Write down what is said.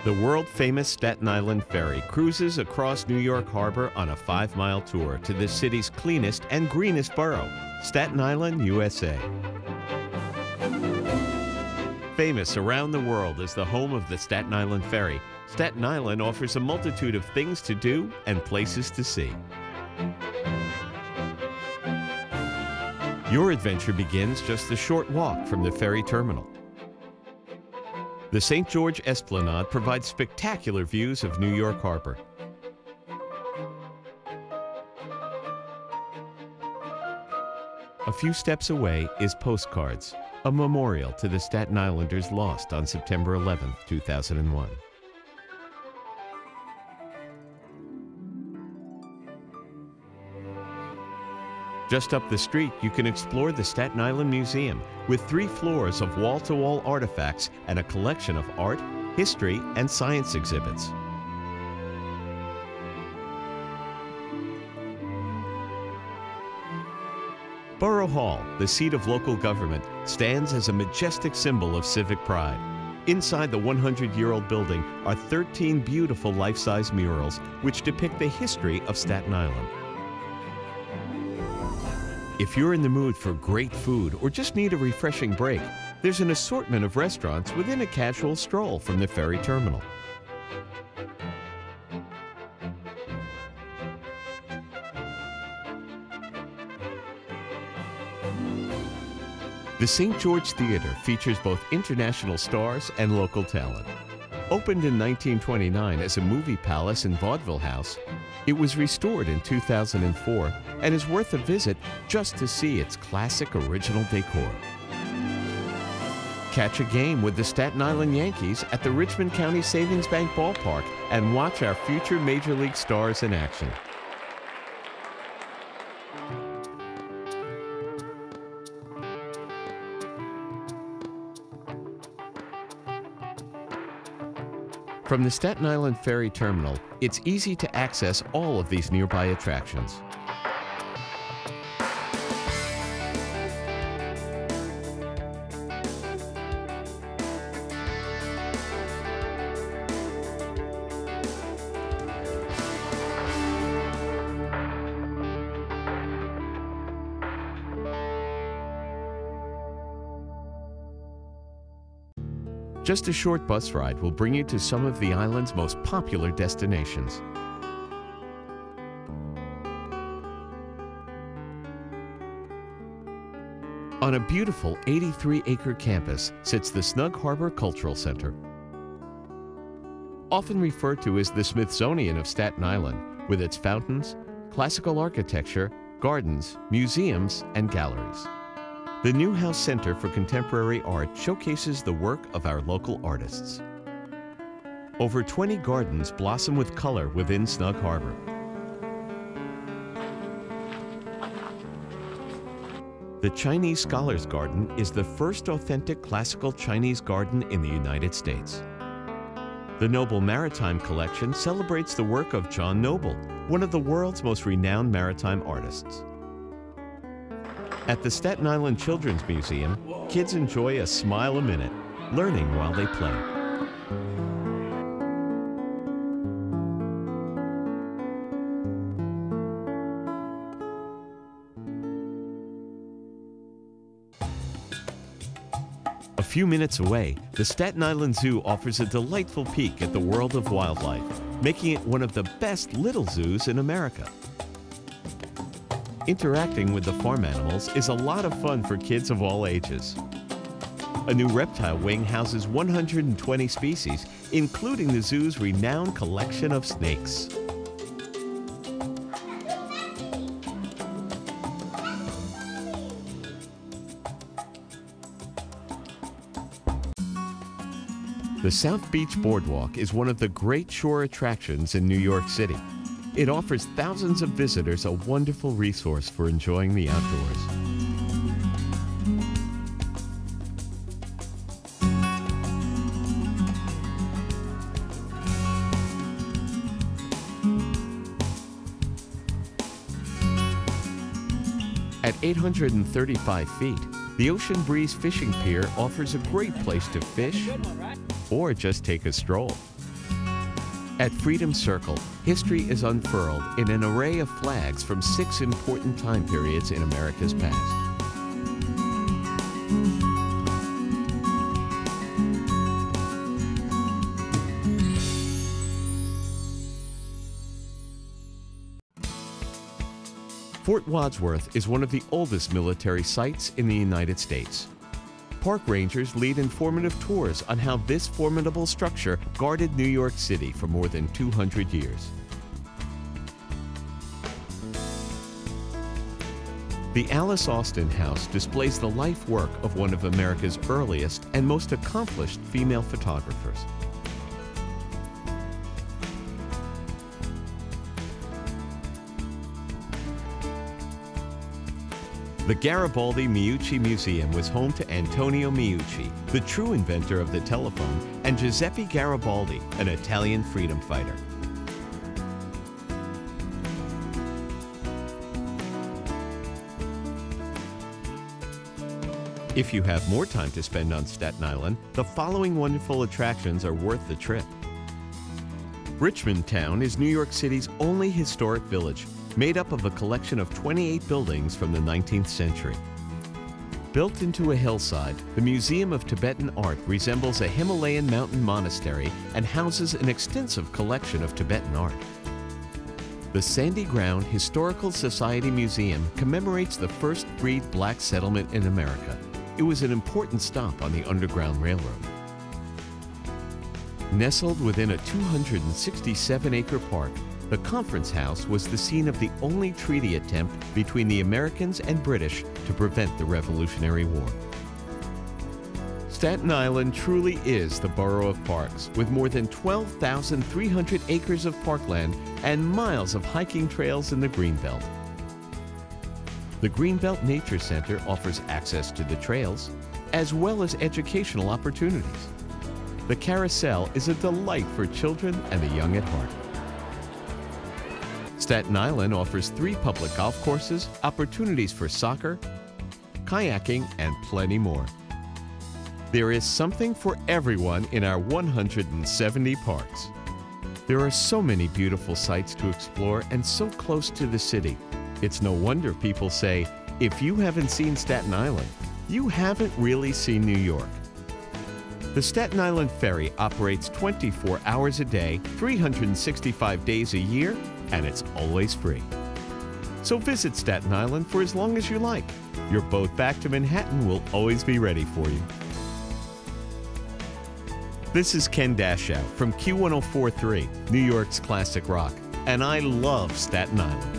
The world-famous Staten Island Ferry cruises across New York Harbor on a 5-mile tour to the city's cleanest and greenest borough, Staten Island, USA. Famous around the world as the home of the Staten Island Ferry, Staten Island offers a multitude of things to do and places to see. Your adventure begins just a short walk from the ferry terminal. The St. George Esplanade provides spectacular views of New York Harbor. A few steps away is Postcards, a memorial to the Staten Islanders lost on September 11, 2001. Just up the street, you can explore the Staten Island Museum with 3 floors of wall-to-wall artifacts and a collection of art, history, and science exhibits. Borough Hall, the seat of local government, stands as a majestic symbol of civic pride. Inside the 100-year-old building are 13 beautiful life-size murals which depict the history of Staten Island. If you're in the mood for great food or just need a refreshing break, there's an assortment of restaurants within a casual stroll from the ferry terminal. The St. George Theater features both international stars and local talent. Opened in 1929 as a movie palace and vaudeville house, it was restored in 2004 and is worth a visit just to see its classic original decor. Catch a game with the Staten Island Yankees at the Richmond County Savings Bank Ballpark and watch our future Major League stars in action. From the Staten Island Ferry Terminal, it's easy to access all of these nearby attractions. Just a short bus ride will bring you to some of the island's most popular destinations. On a beautiful 83-acre campus sits the Snug Harbor Cultural Center. Often referred to as the Smithsonian of Staten Island, with its fountains, classical architecture, gardens, museums, and galleries. The Newhouse Center for Contemporary Art showcases the work of our local artists. Over 20 gardens blossom with color within Snug Harbor. The Chinese Scholars Garden is the first authentic classical Chinese garden in the United States. The Noble Maritime Collection celebrates the work of John Noble, one of the world's most renowned maritime artists. At the Staten Island Children's Museum, kids enjoy a smile a minute, learning while they play. A few minutes away, the Staten Island Zoo offers a delightful peek at the world of wildlife, making it one of the best little zoos in America. Interacting with the farm animals is a lot of fun for kids of all ages. A new reptile wing houses 120 species, including the zoo's renowned collection of snakes. The South Beach Boardwalk is one of the great shore attractions in New York City. It offers thousands of visitors a wonderful resource for enjoying the outdoors. At 835 feet, the Ocean Breeze Fishing Pier offers a great place to fish or just take a stroll. At Freedom Circle, history is unfurled in an array of flags from 6 important time periods in America's past. Fort Wadsworth is one of the oldest military sites in the United States. Park rangers lead informative tours on how this formidable structure guarded New York City for more than 200 years. The Alice Austin House displays the life work of one of America's earliest and most accomplished female photographers. The Garibaldi Meucci Museum was home to Antonio Meucci, the true inventor of the telephone, and Giuseppe Garibaldi, an Italian freedom fighter. If you have more time to spend on Staten Island, the following wonderful attractions are worth the trip. Richmond Town is New York City's only historic village, made up of a collection of 28 buildings from the 19th century. Built into a hillside, the Museum of Tibetan Art resembles a Himalayan mountain monastery and houses an extensive collection of Tibetan art. The Sandy Ground Historical Society Museum commemorates the first freed black settlement in America. It was an important stop on the Underground Railroad. Nestled within a 267-acre park, the Conference House was the scene of the only treaty attempt between the Americans and British to prevent the Revolutionary War. Staten Island truly is the borough of parks, with more than 12,300 acres of parkland and miles of hiking trails in the Greenbelt. The Greenbelt Nature Center offers access to the trails, as well as educational opportunities. The Carousel is a delight for children and the young at heart. Staten Island offers 3 public golf courses, opportunities for soccer, kayaking, and plenty more. There is something for everyone in our 170 parks. There are so many beautiful sights to explore and so close to the city. It's no wonder people say, if you haven't seen Staten Island, you haven't really seen New York. The Staten Island Ferry operates 24 hours a day, 365 days a year, and it's always free. So visit Staten Island for as long as you like. Your boat back to Manhattan will always be ready for you. This is Ken Dashow from Q1043, New York's Classic Rock, and I love Staten Island.